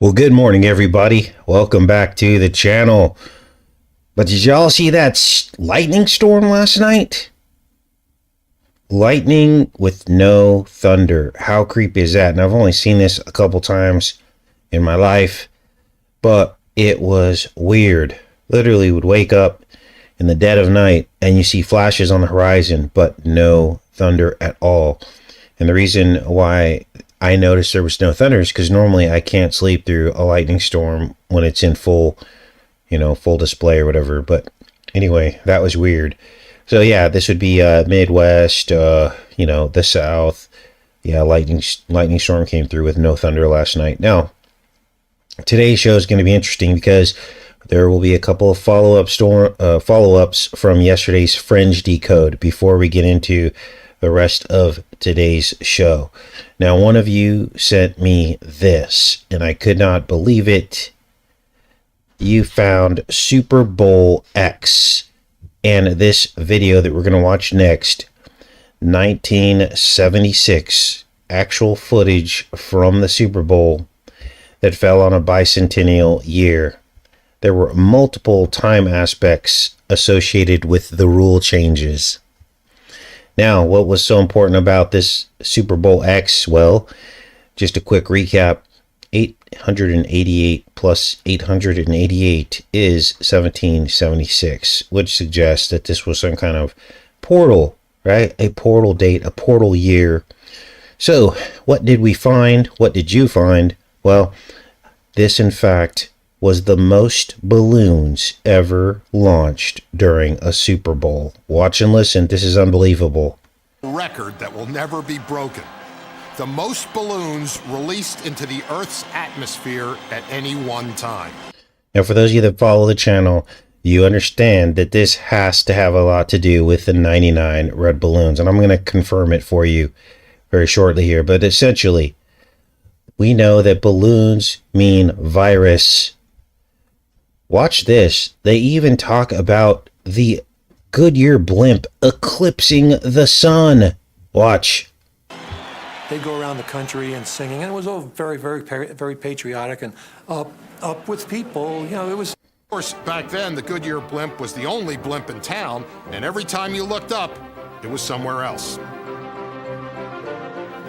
Well, good morning, everybody. Welcome back to the channel. But did y'all see that lightning storm last night? Lightning with no thunder. How creepy is that? And I've only seen this a couple times in my life, but it was weird. Literally would wake up in the dead of night and you see flashes on the horizon, but no thunder at all. And the reason why I noticed there was no thunder is because normally I can't sleep through a lightning storm when it's in full display or whatever. But anyway, that was weird. So yeah, this would be Midwest, the South. Yeah, lightning storm came through with no thunder last night. Now, today's show is going to be interesting because there will be a couple of follow-ups from yesterday's Fringe decode before we get into the rest of today's show. Now, one of you sent me this, and I could not believe it. You found Super Bowl X, and this video that we're going to watch next, 1976, actual footage from the Super Bowl that fell on a bicentennial year. There were multiple time aspects associated with the rule changes. Now, what was so important about this Super Bowl X? Well, just a quick recap. 888 plus 888 is 1776, which suggests that this was some kind of portal, right? A portal date, a portal year. So, what did we find? What did you find? Well, this, in fact, was the most balloons ever launched during a Super Bowl. Watch and listen. This is unbelievable. Record that will never be broken. The most balloons released into the Earth's atmosphere at any one time. Now, for those of you that follow the channel, you understand that this has to have a lot to do with the 99 red balloons. And I'm going to confirm it for you very shortly here. But essentially, we know that balloons mean virus. Watch this. They even talk about the Goodyear blimp eclipsing the sun. Watch. They go around the country and singing, and it was all very, very, very patriotic and up with people. It was. Of course, back then, the Goodyear blimp was the only blimp in town, and every time you looked up, it was somewhere else.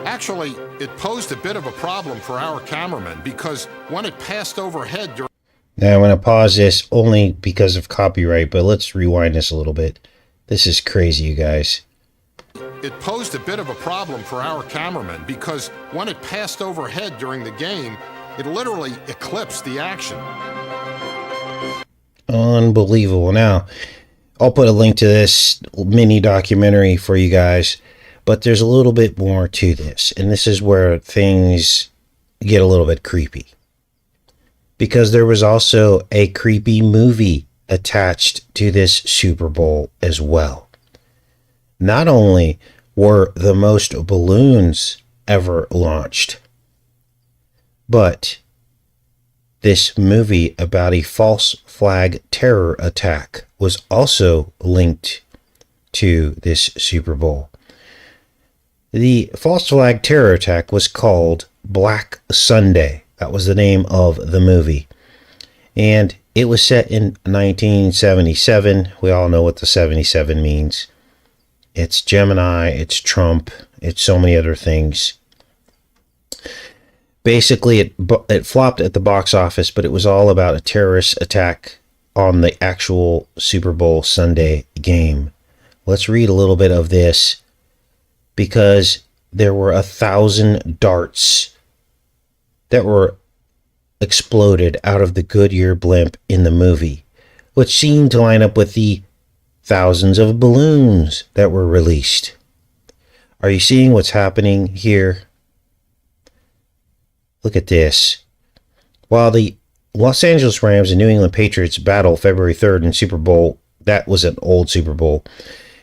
Actually, it posed a bit of a problem for our cameraman because when it passed overhead during. Now, I'm going to pause this only because of copyright, but let's rewind this a little bit. This is crazy, you guys. It posed a bit of a problem for our cameraman because when it passed overhead during the game, it literally eclipsed the action. Unbelievable. Now, I'll put a link to this mini documentary for you guys, but there's a little bit more to this, and this is where things get a little bit creepy. Because there was also a creepy movie attached to this Super Bowl as well. Not only were the most balloons ever launched, but this movie about a false flag terror attack was also linked to this Super Bowl. The false flag terror attack was called Black Sunday. That was the name of the movie. And it was set in 1977. We all know what the 77 means. It's Gemini, it's Trump, it's so many other things. Basically, it flopped at the box office, but it was all about a terrorist attack on the actual Super Bowl Sunday game. Let's read a little bit of this because there were 1,000 darts that were exploded out of the Goodyear blimp in the movie, which seemed to line up with the thousands of balloons that were released. Are you seeing what's happening here? Look at this. While the Los Angeles Rams and New England Patriots battle February 3rd in Super Bowl, that was an old Super Bowl,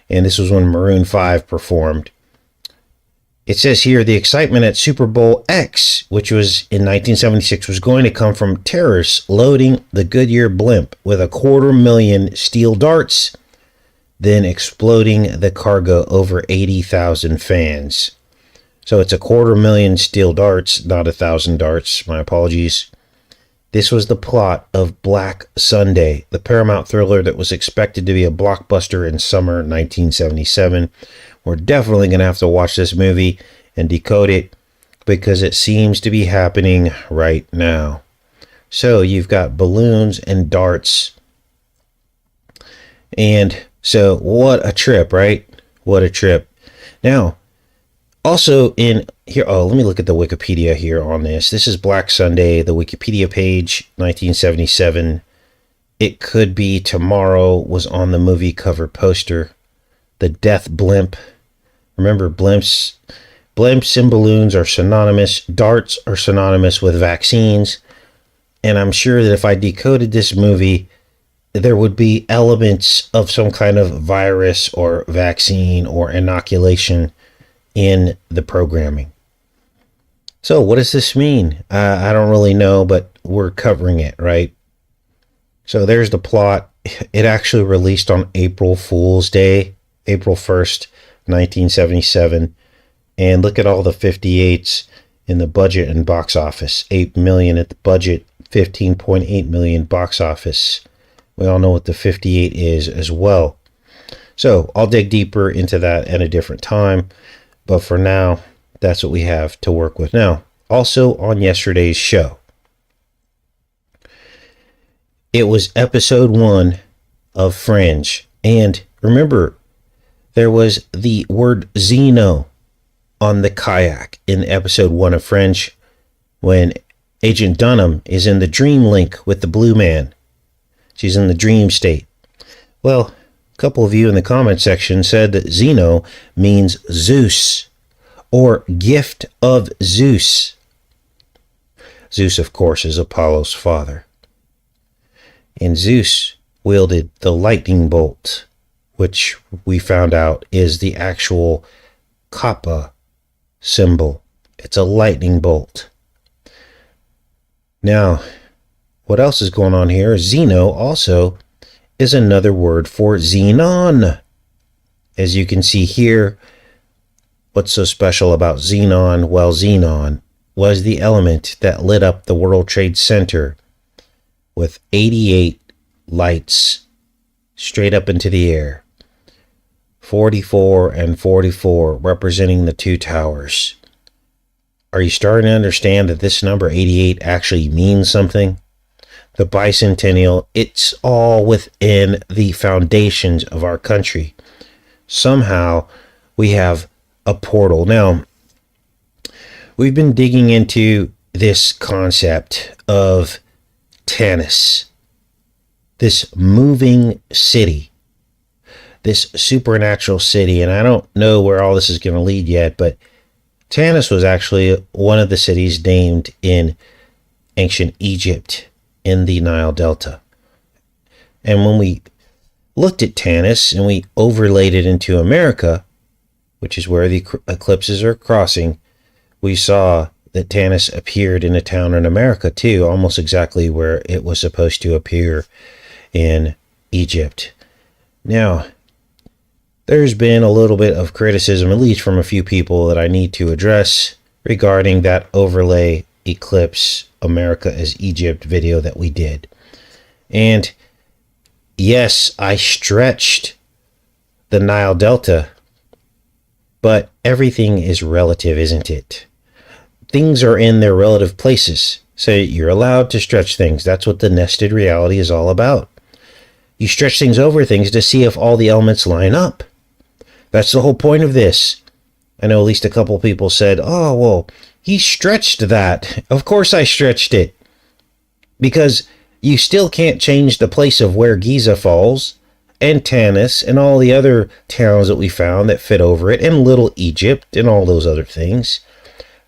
and this was when Maroon 5 performed. It says here, the excitement at Super Bowl X, which was in 1976, was going to come from terrorists loading the Goodyear blimp with 250,000 steel darts, then exploding the cargo over 80,000 fans. So it's 250,000 steel darts, not 1,000 darts. My apologies. This was the plot of Black Sunday, the Paramount thriller that was expected to be a blockbuster in summer 1977. We're definitely going to have to watch this movie and decode it because it seems to be happening right now. So you've got balloons and darts. And so what a trip, right? What a trip. Now, also in here, let me look at the Wikipedia here on this. This is Black Sunday, the Wikipedia page, 1977. It Could Be Tomorrow was on the movie cover poster. The Death Blimp. Remember, blimps and balloons are synonymous. Darts are synonymous with vaccines. And I'm sure that if I decoded this movie, there would be elements of some kind of virus or vaccine or inoculation in the programming. So what does this mean? I don't really know, but we're covering it, right? So there's the plot. It actually released on April Fool's Day, April 1st, 1977. And look at all the 58s in the budget and box office. 8 million at the budget, 15.8 million box office. We all know what the 58 is as well. So I'll dig deeper into that at a different time. But for now, that's what we have to work with. Now, also on yesterday's show, it was episode 1 of Fringe. And remember, there was the word Zeno on the kayak in episode 1 of Fringe when Agent Dunham is in the dream link with the blue man. She's in the dream state. Well, a couple of you in the comment section said that Zeno means Zeus or gift of Zeus. Zeus, of course, is Apollo's father. And Zeus wielded the lightning bolt, which we found out is the actual Kappa symbol. It's a lightning bolt. Now, what else is going on here? Zeno also is another word for xenon. As you can see here, what's so special about xenon? Well, xenon was the element that lit up the World Trade Center with 88 lights straight up into the air. 44 and 44 representing the two towers. Are you starting to understand that this number 88 actually means something? The bicentennial, it's all within the foundations of our country. Somehow we have a portal. Now, we've been digging into this concept of Tanis, this moving city, this supernatural city, and I don't know where all this is going to lead yet, but Tanis was actually one of the cities named in ancient Egypt in the Nile Delta. And when we looked at Tanis and we overlaid it into America, which is where the eclipses are crossing, we saw that Tanis appeared in a town in America too, almost exactly where it was supposed to appear in Egypt. Now, there's been a little bit of criticism, at least from a few people, that I need to address regarding that overlay eclipse America as Egypt video that we did. And yes, I stretched the Nile Delta, but everything is relative, isn't it? Things are in their relative places, so you're allowed to stretch things. That's what the nested reality is all about. You stretch things over things to see if all the elements line up. That's the whole point of this. I know at least a couple people said, oh, well, he stretched that. Of course I stretched it. Because you still can't change the place of where Giza falls, and Tanis, and all the other towns that we found that fit over it, and Little Egypt, and all those other things.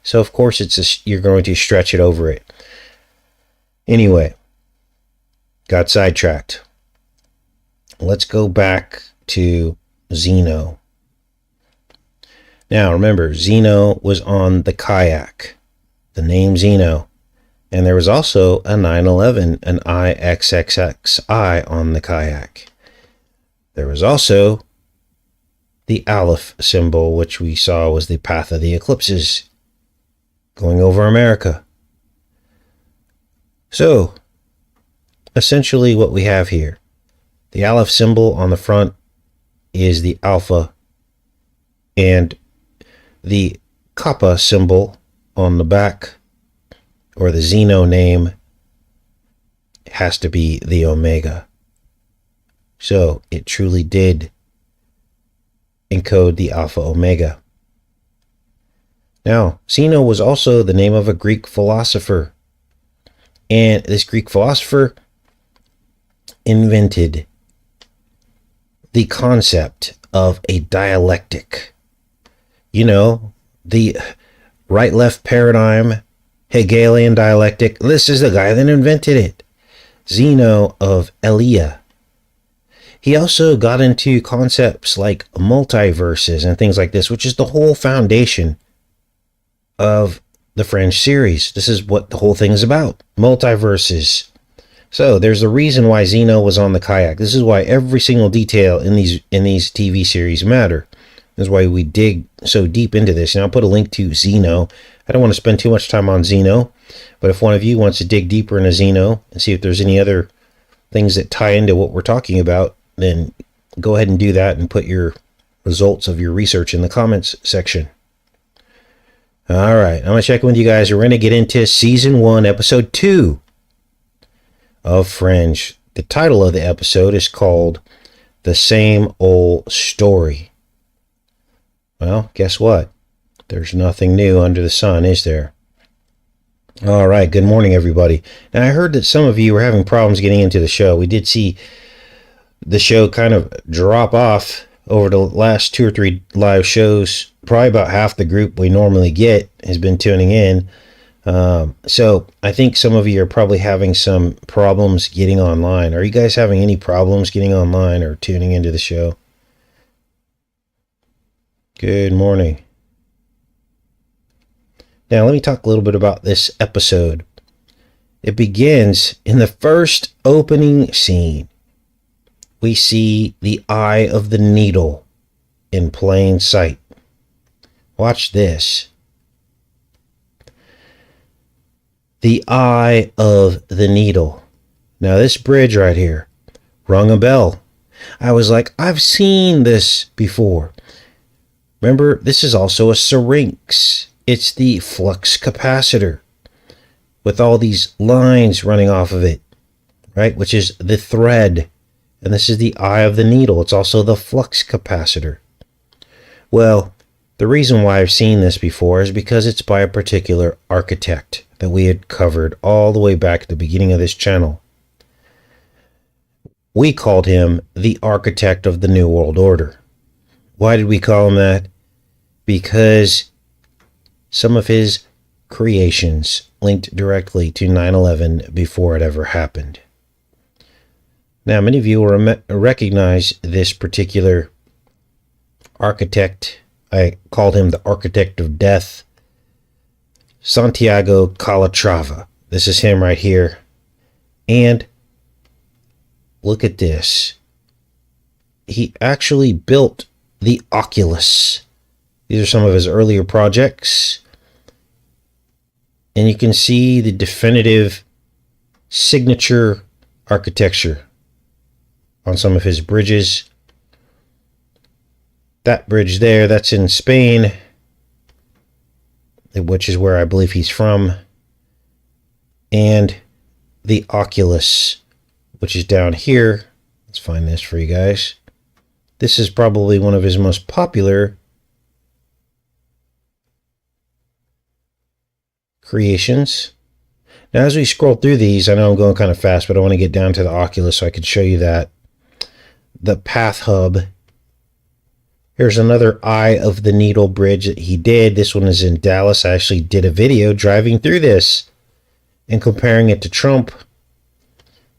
So, of course, you're going to stretch it over it. Anyway, got sidetracked. Let's go back to Zeno. Now, remember, Zeno was on the kayak, the name Zeno. And there was also a 911, an IXXXI on the kayak. There was also the Aleph symbol, which we saw was the path of the eclipses going over America. So, essentially what we have here, the Aleph symbol on the front is the alpha, and the Kappa symbol on the back, or the Zeno name, has to be the omega. So it truly did encode the alpha omega. Now, Zeno was also the name of a Greek philosopher, and this Greek philosopher invented the concept of a dialectic. You know, the right-left paradigm, Hegelian dialectic. This is the guy that invented it, Zeno of Elea. He also got into concepts like multiverses and things like this, which is the whole foundation of the Fringe series. This is what the whole thing is about, multiverses. So there's a reason why Zeno was on the kayak. This is why every single detail in these TV series matter. This is why we dig so deep into this. And I'll put a link to Zeno. I don't want to spend too much time on Zeno, but if one of you wants to dig deeper into Zeno and see if there's any other things that tie into what we're talking about, then go ahead and do that and put your results of your research in the comments section. All right, I'm going to check in with you guys. We're going to get into Season 1, Episode 2 of Fringe. The title of the episode is called The Same Old Story. Well, guess what? There's nothing new under the sun, is there? All right, good morning, everybody. Now, I heard that some of you were having problems getting into the show. We did see the show kind of drop off over the last 2 or 3 live shows. Probably about half the group we normally get has been tuning in. So I think some of you are probably having some problems getting online. Are you guys having any problems getting online or tuning into the show? Good morning. Now let me talk a little bit about this episode. It begins in the first opening scene. We see the eye of the needle in plain sight. Watch this. The eye of the needle. Now this bridge right here rung a bell. I was like, I've seen this before. Remember, this is also a syrinx. It's the flux capacitor with all these lines running off of it, right? Which is the thread. And this is the eye of the needle. It's also the flux capacitor. Well, the reason why I've seen this before is because it's by a particular architect that we had covered all the way back at the beginning of this channel. We called him the architect of the New World Order. Why did we call him that? Because some of his creations linked directly to 9/11 before it ever happened. Now, many of you will recognize this particular architect. I called him the architect of death, Santiago Calatrava. This is him right here. And look at this. He actually built the Oculus. These are some of his earlier projects. And you can see the definitive signature architecture on some of his bridges. That bridge there, that's in Spain, which is where I believe he's from. And the Oculus, which is down here. Let's find this for you guys. This is probably one of his most popular creations. Now, as we scroll through these, I know I'm going kind of fast, but I want to get down to the Oculus so I can show you that. The Path Hub. Here's another eye of the needle bridge that he did. This one is in Dallas. I actually did a video driving through this and comparing it to Trump.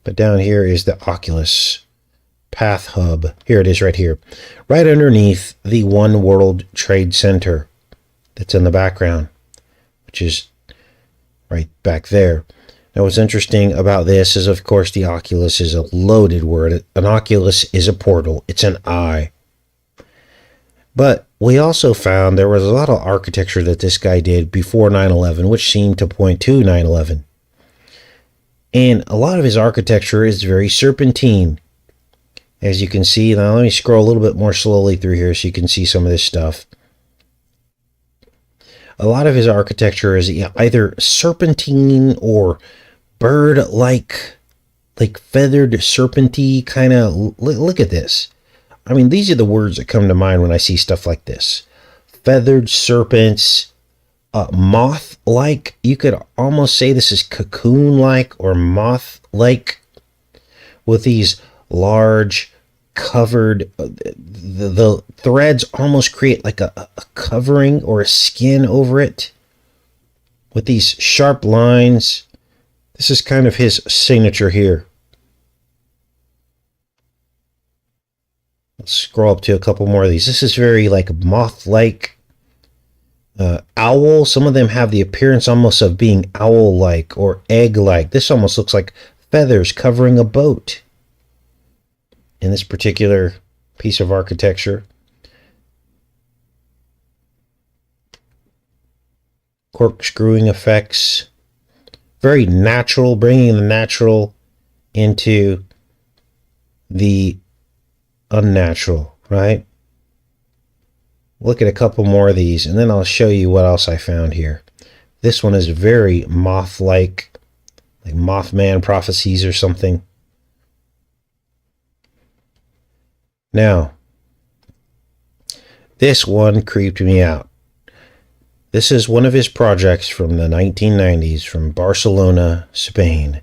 But down here is the Oculus Path Hub. Here it is right here. Right underneath the One World Trade Center that's in the background, which is right back there. Now, what's interesting about this is, of course, the Oculus is a loaded word. An Oculus is a portal. It's an eye. But we also found there was a lot of architecture that this guy did before 9/11, which seemed to point to 9/11. And a lot of his architecture is very serpentine, as you can see. Now let me scroll a little bit more slowly through here so you can see some of this stuff. A lot of his architecture is either serpentine or bird-like, like feathered serpenty kind of. Look at this. I mean, these are the words that come to mind when I see stuff like this. Feathered serpents, moth-like. You could almost say this is cocoon-like or moth-like, with these large covered, the threads almost create like a covering or a skin over it, with these sharp lines. This is kind of his signature here. Let's scroll up to a couple more of these. This is very like moth-like, owl. Some of them have the appearance almost of being owl-like or egg-like. This almost looks like feathers covering a boat in this particular piece of architecture. Corkscrewing effects. Very natural, bringing the natural into the unnatural, right? Look at a couple more of these, and then I'll show you what else I found here. This one is very moth-like, like Mothman prophecies or something. Now, this one creeped me out. This is one of his projects from the 1990s from Barcelona, Spain.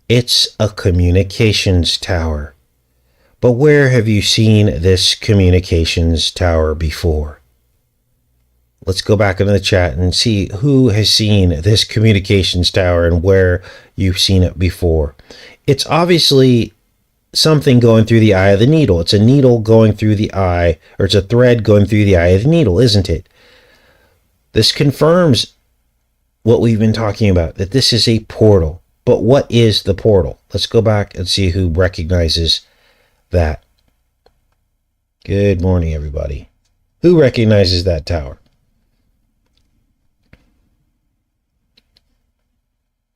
It's a communications tower. But where have you seen this communications tower before? Let's go back into the chat and see who has seen this communications tower and where you've seen it before. It's obviously something going through the eye of the needle. It's a needle going through the eye, or it's a thread going through the eye of the needle, isn't it? This confirms what we've been talking about, that this is a portal. But what is the portal? Let's go back and see who recognizes that. Good morning, everybody. Who recognizes that tower?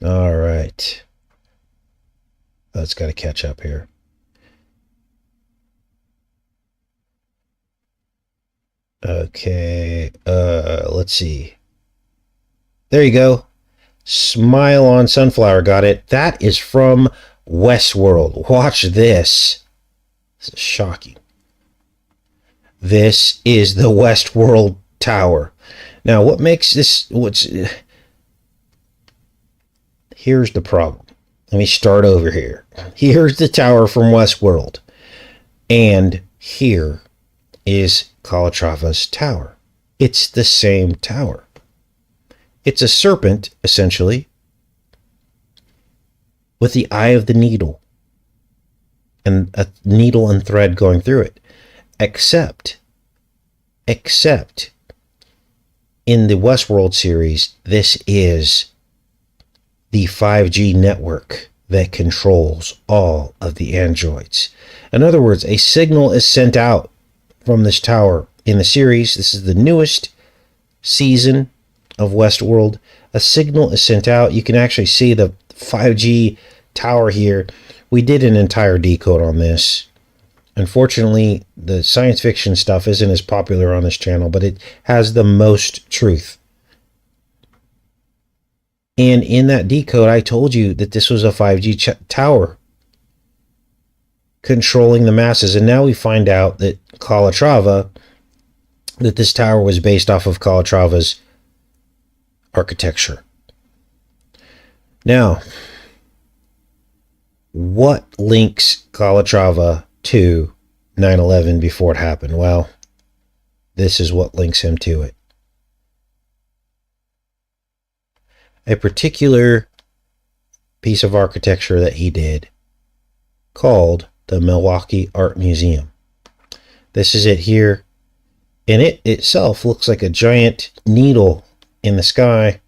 All right. Let's got to catch up here. Okay, let's see. There you go. Smile on Sunflower got it. That is from Westworld. Watch this. This is shocking. This is the Westworld Tower. Now, what makes this... Here's the problem. Let me start over here. Here's the tower from Westworld. And here is Calatrava's tower. It's the same tower. It's a serpent, essentially, with the eye of the needle and a needle and thread going through it. Except in the Westworld series, this is the 5G network that controls all of the androids. In other words, a signal is sent out from this tower in the series. This is the newest season of Westworld. A signal is sent out. You can actually see the 5G tower here. We did an entire decode on this. Unfortunately, the science fiction stuff isn't as popular on this channel, but it has the most truth. And in that decode, I told you that this was a 5G tower controlling the masses. And now we find out that Calatrava, that this tower was based off of Calatrava's architecture. Now, what links Calatrava to 9/11 before it happened? Well, this is what links him to it. A particular piece of architecture that he did called the Milwaukee Art Museum. This is it here. And it itself looks like a giant needle in the sky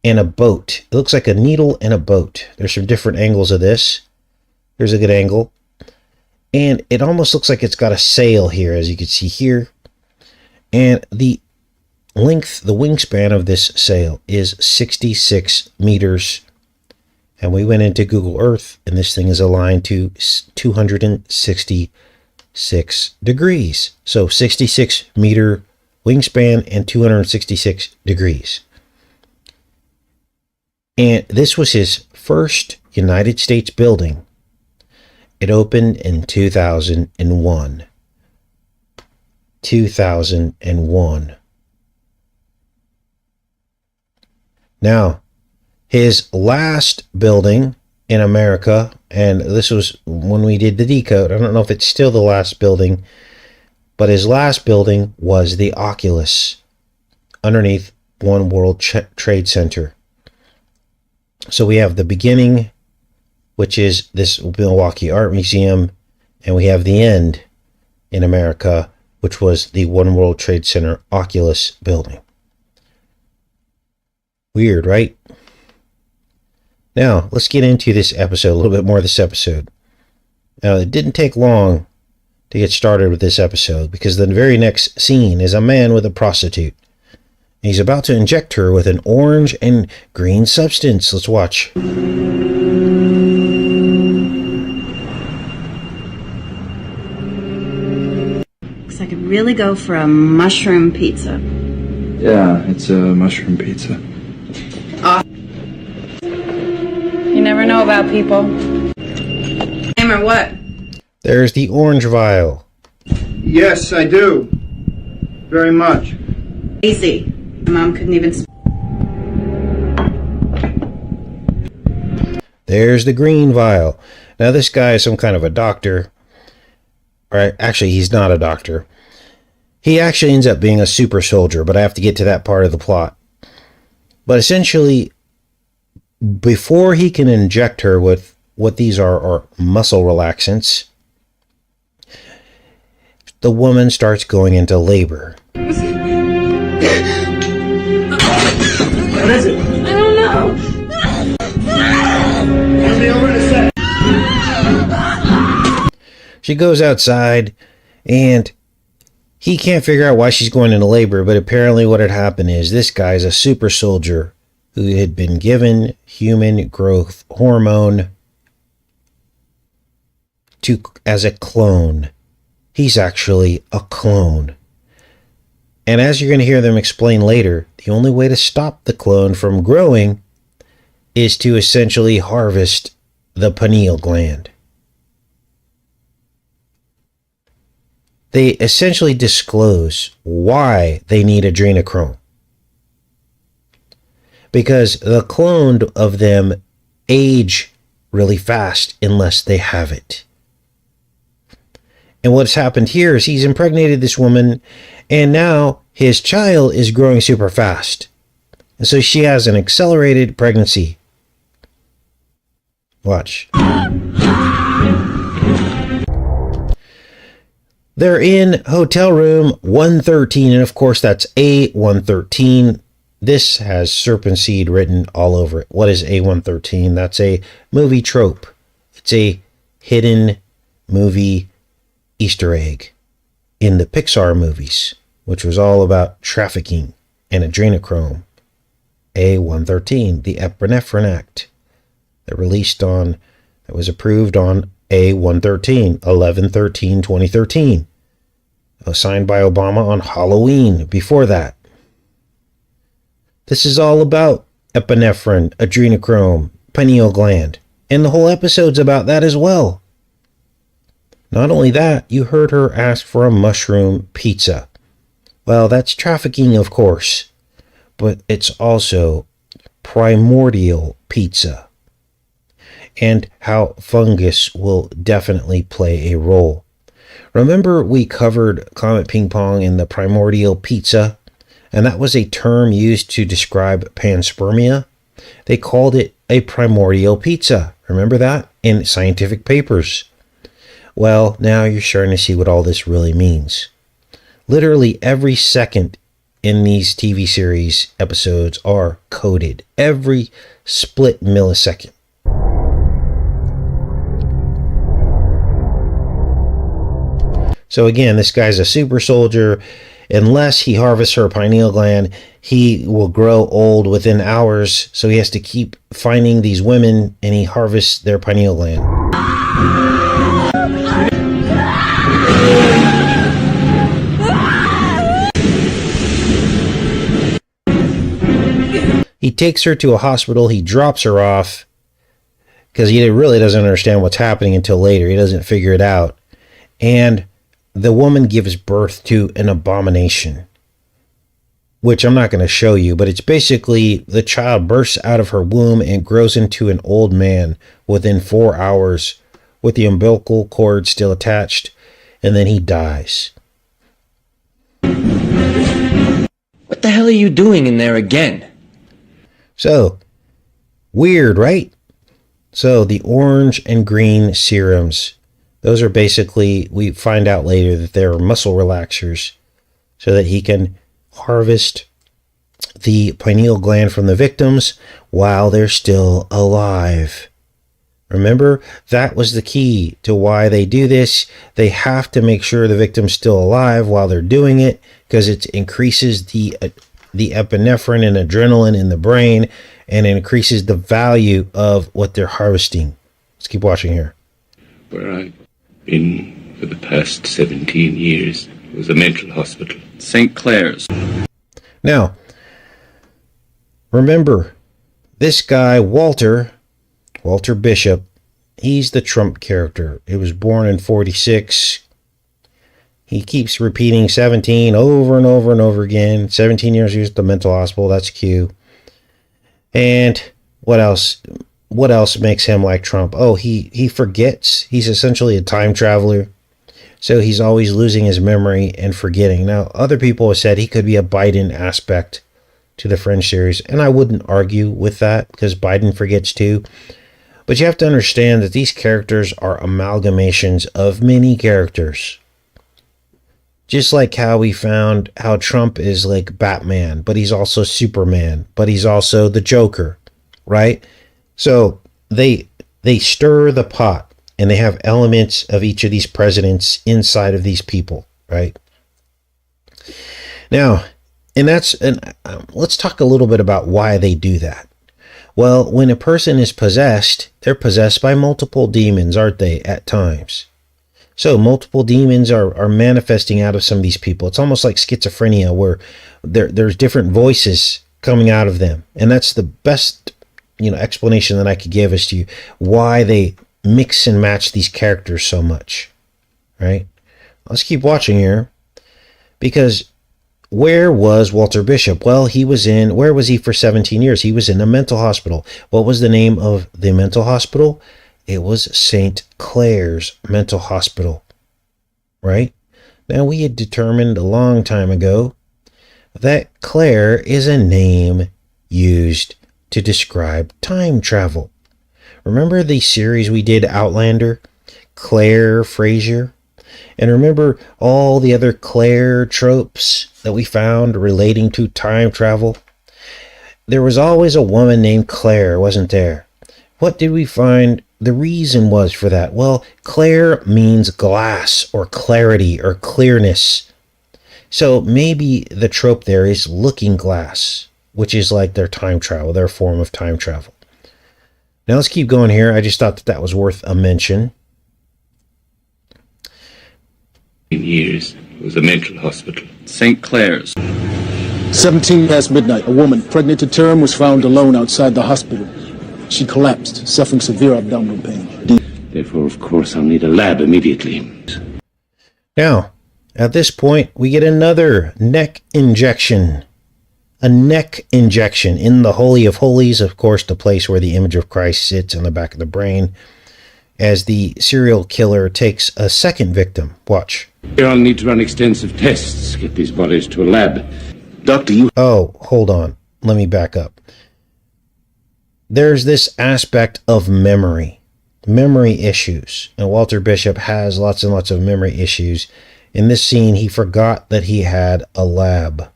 and a boat. It looks like a needle and a boat. There's some different angles of this. Here's a good angle. And it almost looks like it's got a sail here, as you can see here. And the length, the wingspan of this sail is 66 meters. And we went into Google Earth, and this thing is aligned to 266 degrees. So 66-meter wingspan and 266 degrees. And this was his first United States building. It opened in 2001. 2001. Now, his last building in America, and this was when we did the decode, I don't know if it's still the last building, but his last building was the Oculus underneath One World Trade Center. So we have the beginning, which is this Milwaukee Art Museum, and we have the end in America, which was the One World Trade Center Oculus building. Weird, right? Now, let's get into this episode, a little bit more of this episode. Now, it didn't take long to get started with this episode, because the very next scene is a man with a prostitute. He's about to inject her with an orange and green substance. Let's watch. Looks like it really go for a mushroom pizza. Yeah, it's a mushroom pizza. You never know about people. Name or what? There's the orange vial. Yes, I do. Very much. Easy. My mom couldn't even. There's the green vial. Now this guy is some kind of a doctor. Right? Actually, he's not a doctor. He actually ends up being a super soldier, but I have to get to that part of the plot. But essentially, before he can inject her with what these are muscle relaxants, the woman starts going into labor. What is it? I don't know. I'll be over in a sec. She goes outside, and he can't figure out why she's going into labor, but apparently what had happened is this guy's a super soldier who had been given human growth hormone as a clone. He's actually a clone. And as you're going to hear them explain later, the only way to stop the clone from growing is to essentially harvest the pineal gland. They essentially disclose why they need adrenochrome. Because the cloned of them age really fast unless they have it. And what's happened here is he's impregnated this woman, and now his child is growing super fast. And so she has an accelerated pregnancy. Watch. They're in hotel room 113, and of course that's A113. This has serpent seed written all over it. What is A113? That's a movie trope. It's a hidden movie Easter egg in the Pixar movies, which was all about trafficking and adrenochrome. A113, the Epinephrine Act, that was approved on A113, 11/13/2013, signed by Obama on Halloween before that. This is all about epinephrine, adrenochrome, pineal gland, and the whole episode's about that as well. Not only that, you heard her ask for a mushroom pizza. Well, that's trafficking, of course, but it's also primordial pizza, and how fungus will definitely play a role. Remember we covered Comet Ping Pong in the primordial pizza, and that was a term used to describe panspermia. They called it a primordial pizza. Remember that? In scientific papers. Well, now you're starting to see what all this really means. Literally every second in these TV series episodes are coded. Every split millisecond. So again, this guy's a super soldier, unless he harvests her pineal gland, he will grow old within hours. So he has to keep finding these women and he harvests their pineal gland. He takes her to a hospital. He drops her off because he really doesn't understand what's happening until later. He doesn't figure it out. And the woman gives birth to an abomination, which I'm not going to show you, but it's basically the child bursts out of her womb and grows into an old man within 4 hours with the umbilical cord still attached, and then he dies. What the hell are you doing in there again? So, weird, right? So, the orange and green serums, those are basically, we find out later that they're muscle relaxers so that he can harvest the pineal gland from the victims while they're still alive. Remember, that was the key to why they do this. They have to make sure the victim's still alive while they're doing it because it increases the epinephrine and adrenaline in the brain and it increases the value of what they're harvesting. Let's keep watching here. Where I've been for the past 17 years was a mental hospital. St. Clair's. Now, remember, this guy, Walter Bishop, he's the Trump character. He was born in 46. He keeps repeating 17 over and over and over again. 17 years he was at the mental hospital. That's Q. And what else? What else makes him like Trump? Oh, he forgets. He's essentially a time traveler. So he's always losing his memory and forgetting. Now, other people have said he could be a Biden aspect to the Fringe series. And I wouldn't argue with that because Biden forgets too. But you have to understand that these characters are amalgamations of many characters. Just like how we found how Trump is like Batman, but he's also Superman, but he's also the Joker, right? So they stir the pot and they have elements of each of these presidents inside of these people, right? Now, let's talk a little bit about why they do that. Well, when a person is possessed, they're possessed by multiple demons, aren't they, at times? So multiple demons are manifesting out of some of these people. It's almost like schizophrenia where there's different voices coming out of them. And that's the best, explanation that I could give as to why they mix and match these characters so much, right? Let's keep watching here because where was Walter Bishop? Well, where was he for 17 years? He was in a mental hospital. What was the name of the mental hospital? It was St. Clair's Mental Hospital, right? Now, we had determined a long time ago that Claire is a name used to describe time travel. Remember the series we did, Outlander? Claire Fraser? And remember all the other Claire tropes that we found relating to time travel? There was always a woman named Claire, wasn't there? What did we find the reason was for that? Well, Claire means glass or clarity or clearness. So maybe the trope there is looking glass, which is like their time travel, their form of time travel. Now let's keep going here. I just thought that was worth a mention. Years was a mental hospital. St. Clair's. 17 past midnight, a woman, pregnant to term, was found alone outside the hospital. She collapsed, suffering severe abdominal pain. Therefore, of course, I'll need a lab immediately. Now, at this point, we get another neck injection. A neck injection in the Holy of Holies, of course, the place where the image of Christ sits in the back of the brain, as the serial killer takes a second victim. Watch. Here I'll need to run extensive tests, get these bodies to a lab. Doctor, you... Oh, hold on. Let me back up. There's this aspect of memory issues. And Walter Bishop has lots and lots of memory issues. In this scene, he forgot that he had a lab.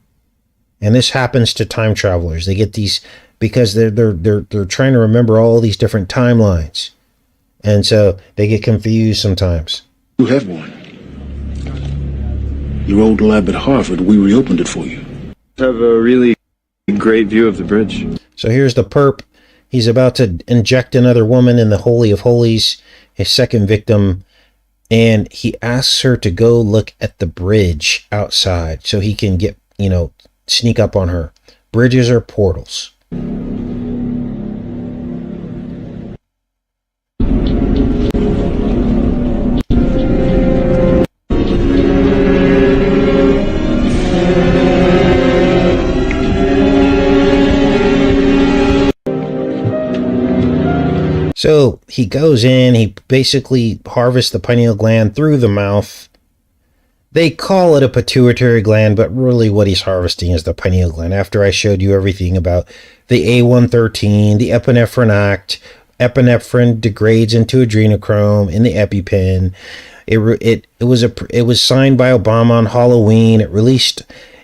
And this happens to time travelers. They get these because they're trying to remember all these different timelines. And so they get confused sometimes. You have one. Your old lab at Harvard, we reopened it for you. Have a really great view of the bridge. So here's the perp. He's about to inject another woman in the Holy of Holies, his second victim, and he asks her to go look at the bridge outside so he can get, sneak up on her. Bridges are portals. So he goes in, he basically harvests the pineal gland through the mouth. They call it a pituitary gland, but really what he's harvesting is the pineal gland. After I showed you everything about the A113, the epinephrine act, epinephrine degrades into adrenochrome in the EpiPen. It was signed by Obama on Halloween.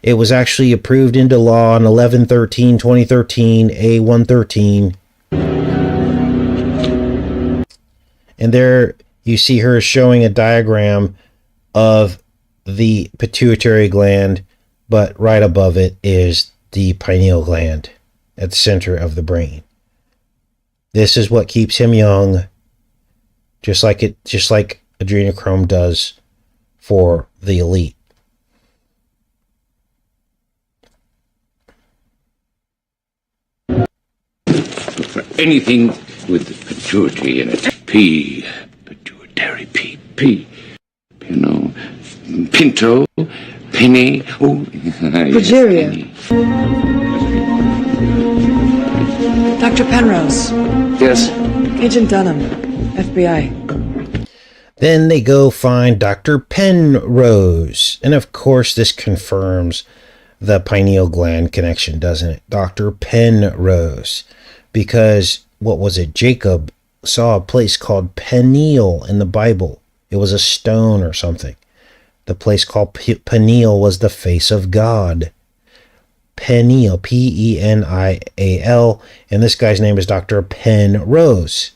It was actually approved into law on 11/13/2013, A113. And there you see her showing a diagram of the pituitary gland, but right above it is the pineal gland at the center of the brain. This is what keeps him young, just like adrenochrome does for the elite. For anything with the pituitary in it. Pituitary, Pinto, Penny, Progeria. Dr. Penrose. Yes. Agent Dunham, FBI. Then they go find Dr. Penrose. And of course, this confirms the pineal gland connection, doesn't it? Dr. Penrose. Because, what was it? Jacob saw a place called Pineal in the Bible. It was a stone or something. The place called Pineal was the face of God. Pineal, Penial, and this guy's name is Dr. Penrose.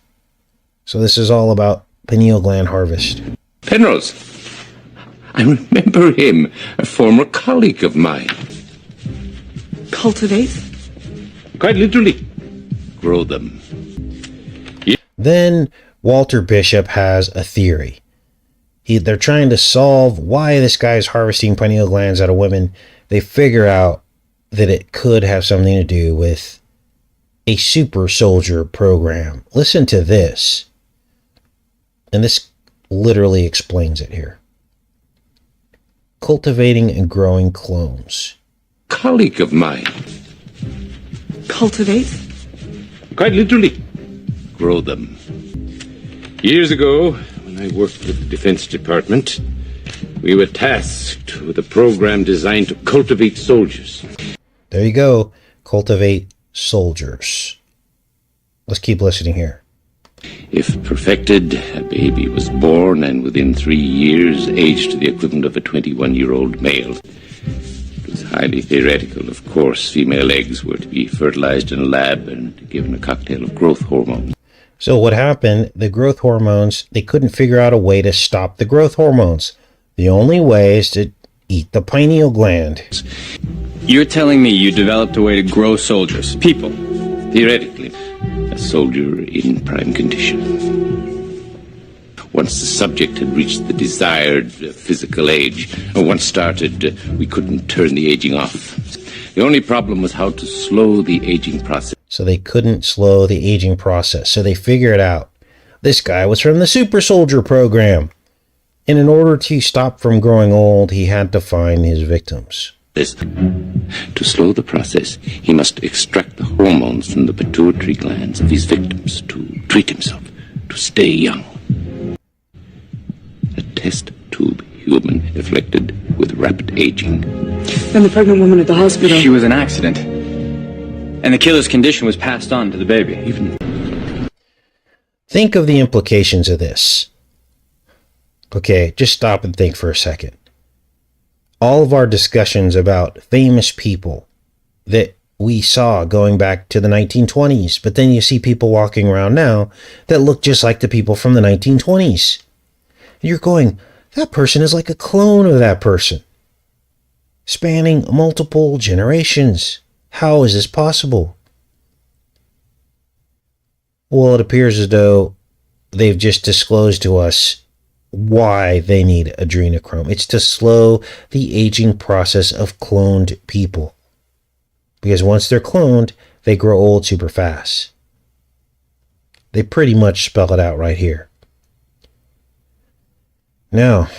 So this is all about pineal gland harvest. Penrose. I remember him, a former colleague of mine. Cultivate? Quite literally. Grow them. Then Walter Bishop has a theory. They're trying to solve why this guy's harvesting pineal glands out of women. They figure out that it could have something to do with a super soldier program. Listen to this. And this literally explains it here. Cultivating and growing clones. Colleague of mine. Cultivate? Quite literally. Grow them. Years ago, when I worked with the Defense Department, we were tasked with a program designed to cultivate soldiers. There you go. Cultivate soldiers. Let's keep listening here. If perfected, a baby was born and within 3 years aged to the equivalent of a 21-year-old male. It was highly theoretical, of course. Female eggs were to be fertilized in a lab and given a cocktail of growth hormones. So what happened, the growth hormones, they couldn't figure out a way to stop the growth hormones. The only way is to eat the pineal gland. You're telling me you developed a way to grow soldiers, people? Theoretically, a soldier in prime condition. Once the subject had reached the desired physical age, or once started, we couldn't turn the aging off. The only problem was how to slow the aging process. So they couldn't slow the aging process. So they figured out this guy was from the super soldier program. And in order to stop from growing old, he had to find his victims. To slow the process, he must extract the hormones from the pituitary glands of his victims to treat himself, to stay young. A test tube human afflicted with rapid aging. And the pregnant woman at the hospital. She was an accident. And the killer's condition was passed on to the baby. Think of the implications of this. Okay, just stop and think for a second. All of our discussions about famous people that we saw going back to the 1920s, but then you see people walking around now that look just like the people from the 1920s. And you're going, that person is like a clone of that person. spanning multiple generations. How is this possible? Well, it appears as though they've just disclosed to us why they need adrenochrome. It's to slow the aging process of cloned people. Because once they're cloned, they grow old super fast. They pretty much spell it out right here. Now,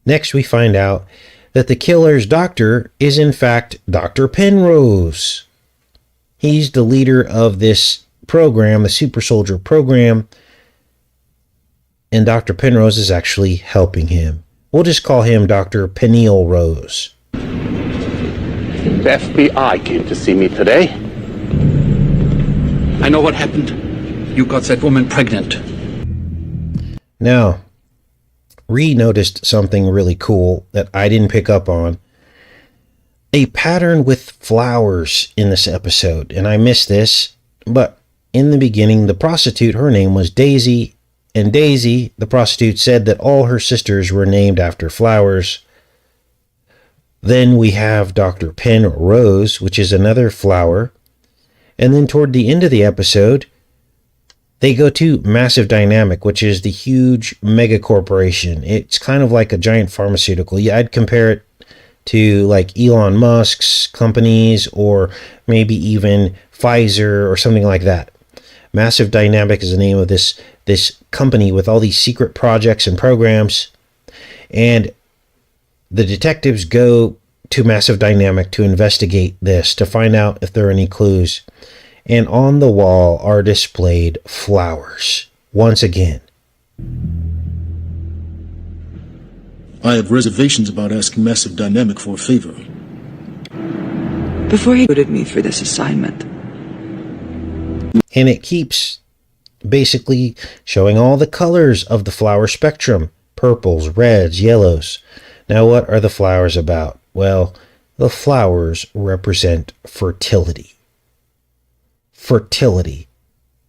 next we find out that the killer's doctor is in fact Dr. Penrose. He's the leader of this program, the super soldier program, and Dr. Penrose is actually helping him. We'll just call him Dr. Pineal Rose. The FBI came to see me today. I know what happened. You got that woman pregnant. Now, Ree noticed something really cool that I didn't pick up on. A pattern with flowers in this episode, and I missed this, but in the beginning, the prostitute, her name was Daisy, and Daisy, the prostitute, said that all her sisters were named after flowers. Then we have Dr. Penrose, which is another flower. And then toward the end of the episode, they go to Massive Dynamic, which is the huge mega corporation. It's kind of like a giant pharmaceutical. Yeah, I'd compare it to like Elon Musk's companies, or maybe even Pfizer or something like that. Massive Dynamic is the name of this company with all these secret projects and programs. And the detectives go to Massive Dynamic to investigate this, to find out if there are any clues. And on the wall are displayed flowers. Once again. I have reservations about asking Massive Dynamic for a favor. Before he voted me for this assignment. And it keeps basically showing all the colors of the flower spectrum. Purples, reds, yellows. Now, what are the flowers about? Well, the flowers represent fertility. Fertility.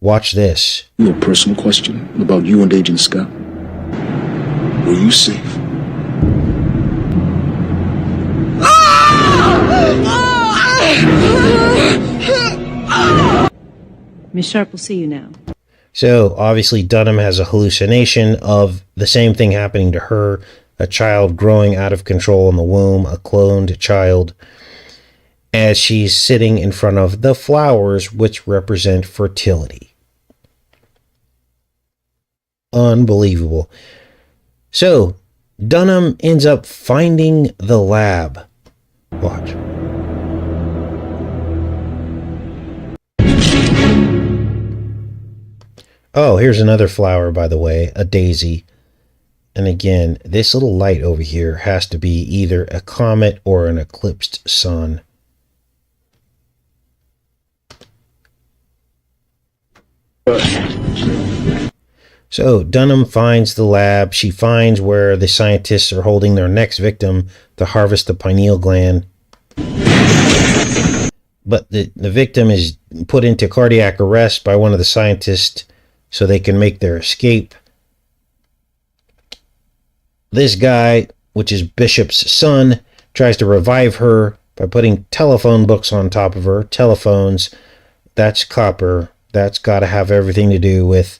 Watch this. A personal question about you and Agent Scott. Were you safe? Miss Sharp will see you now. So, obviously, Dunham has a hallucination of the same thing happening to her. A child growing out of control in the womb, a cloned child, as she's sitting in front of the flowers, which represent fertility. Unbelievable. So, Dunham ends up finding the lab. Watch. Oh, here's another flower, by the way, a daisy. And again, this little light over here has to be either a comet or an eclipsed sun. So Dunham finds the lab. She finds where the scientists are holding their next victim to harvest the pineal gland. But the victim is put into cardiac arrest by one of the scientists so they can make their escape. This guy, which is Bishop's son, tries to revive her by putting telephone books on top of her. Telephones, that's copper. That's got to have everything to do with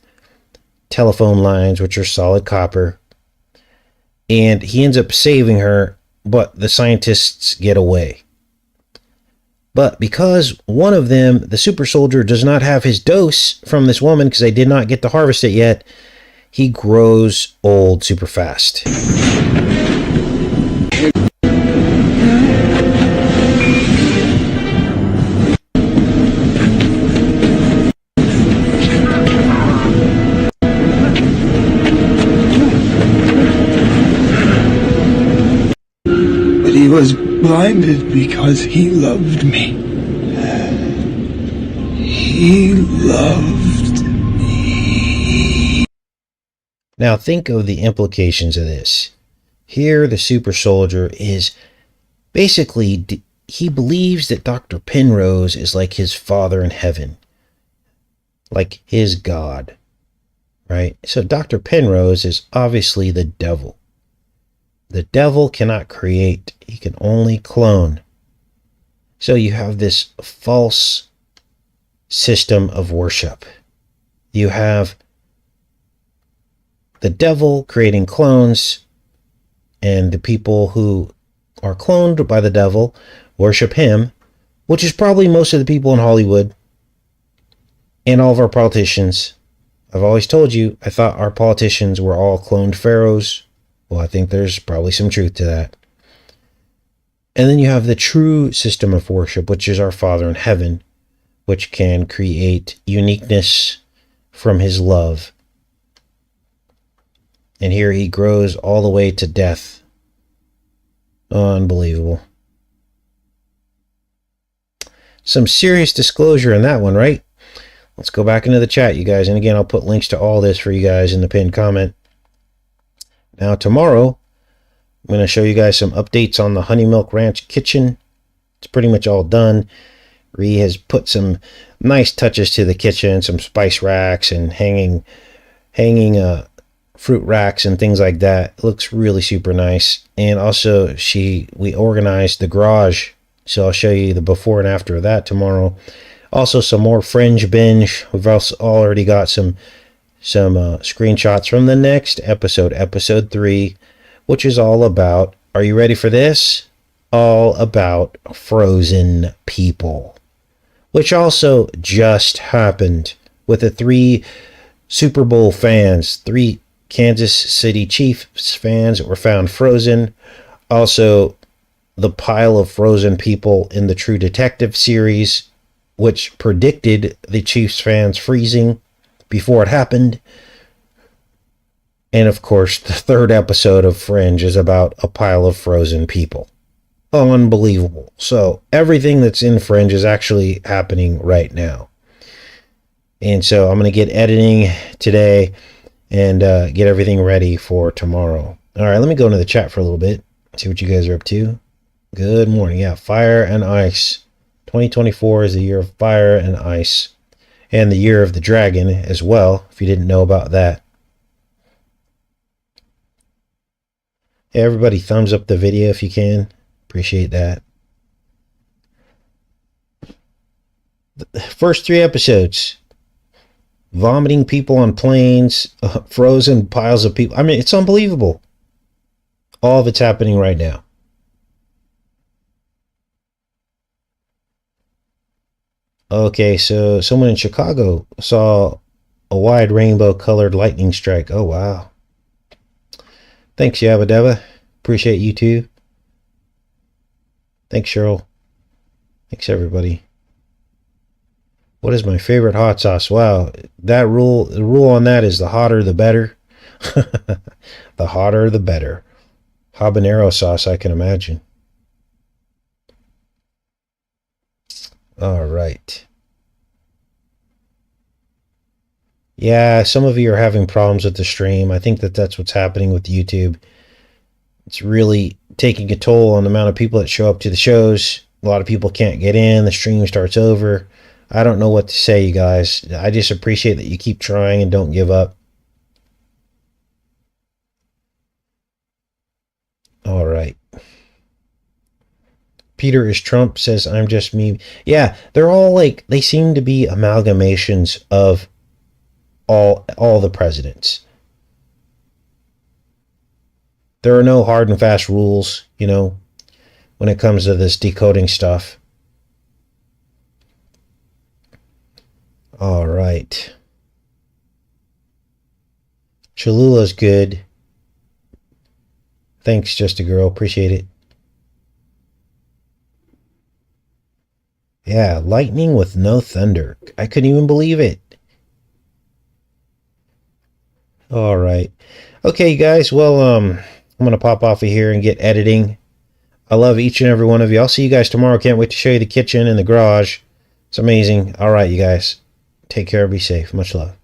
telephone lines, which are solid copper. And he ends up saving her, but the scientists get away. But because one of them, the super soldier, does not have his dose from this woman because they did not get to harvest it yet, he grows old super fast. But he was blinded because he loved me. He loved me. Now think of the implications of this. Here the super soldier is basically, he believes that Dr. Penrose is like his father in heaven. Like his God. Right? So Dr. Penrose is obviously the devil. The devil cannot create, he can only clone. So you have this false system of worship. You have the devil creating clones, and the people who are cloned by the devil worship him, which is probably most of the people in Hollywood and all of our politicians. I've always told you, I thought our politicians were all cloned pharaohs. Well, I think there's probably some truth to that. And then you have the true system of worship, which is our Father in heaven, which can create uniqueness from his love. And here he grows all the way to death. Unbelievable. Some serious disclosure in that one, right? Let's go back into the chat, you guys. And again, I'll put links to all this for you guys in the pinned comment. Now, tomorrow, I'm going to show you guys some updates on the Honey Milk Ranch kitchen. It's pretty much all done. Ree has put some nice touches to the kitchen, some spice racks and hanging fruit racks and things like that. It looks really super nice. And also, we organized the garage, so I'll show you the before and after of that tomorrow. Also, some more Fringe binge. We've also already got some screenshots from the next episode, episode 3, which is all about, are you ready for this? All about frozen people, which also just happened with the 3 Super Bowl fans, 3 Kansas City Chiefs fans that were found frozen. Also, the pile of frozen people in the True Detective series, which predicted the Chiefs fans freezing before it happened. And of course, the 3rd episode of Fringe is about a pile of frozen people. Unbelievable. So everything that's in Fringe is actually happening right now. And so I'm going to get editing today and get everything ready for tomorrow. All right, let me go into the chat for a little bit, see what you guys are up to. Good morning. Yeah, fire and ice. 2024 is the year of fire and ice. And the year of the dragon as well, if you didn't know about that. Hey, everybody, thumbs up the video if you can. Appreciate that. The first 3 episodes. Vomiting people on planes, frozen piles of people. I mean, it's unbelievable. All of it's happening right now. Okay, so someone in Chicago saw a wide rainbow colored lightning strike. Oh, wow. Thanks, Yabba Dabba. Appreciate you too. Thanks, Cheryl. Thanks, everybody. What is my favorite hot sauce? Wow, the rule on that is the hotter the better. The hotter the better. Habanero sauce, I can imagine. All right. Yeah, some of you are having problems with the stream. I think that's what's happening with YouTube. It's really taking a toll on the amount of people that show up to the shows. A lot of people can't get in. The stream starts over. I don't know what to say, you guys. I just appreciate that you keep trying and don't give up. All right. Peter is Trump, says I'm just me. Yeah, they're all like, they seem to be amalgamations of all the presidents. There are no hard and fast rules, you know, when it comes to this decoding stuff. All right. Cholula's good. Thanks, Just a Girl. Appreciate it. Yeah, lightning with no thunder. I couldn't even believe it. All right. Okay, guys. Well, I'm going to pop off of here and get editing. I love each and every one of you. I'll see you guys tomorrow. Can't wait to show you the kitchen and the garage. It's amazing. All right, you guys. Take care. Be safe. Much love.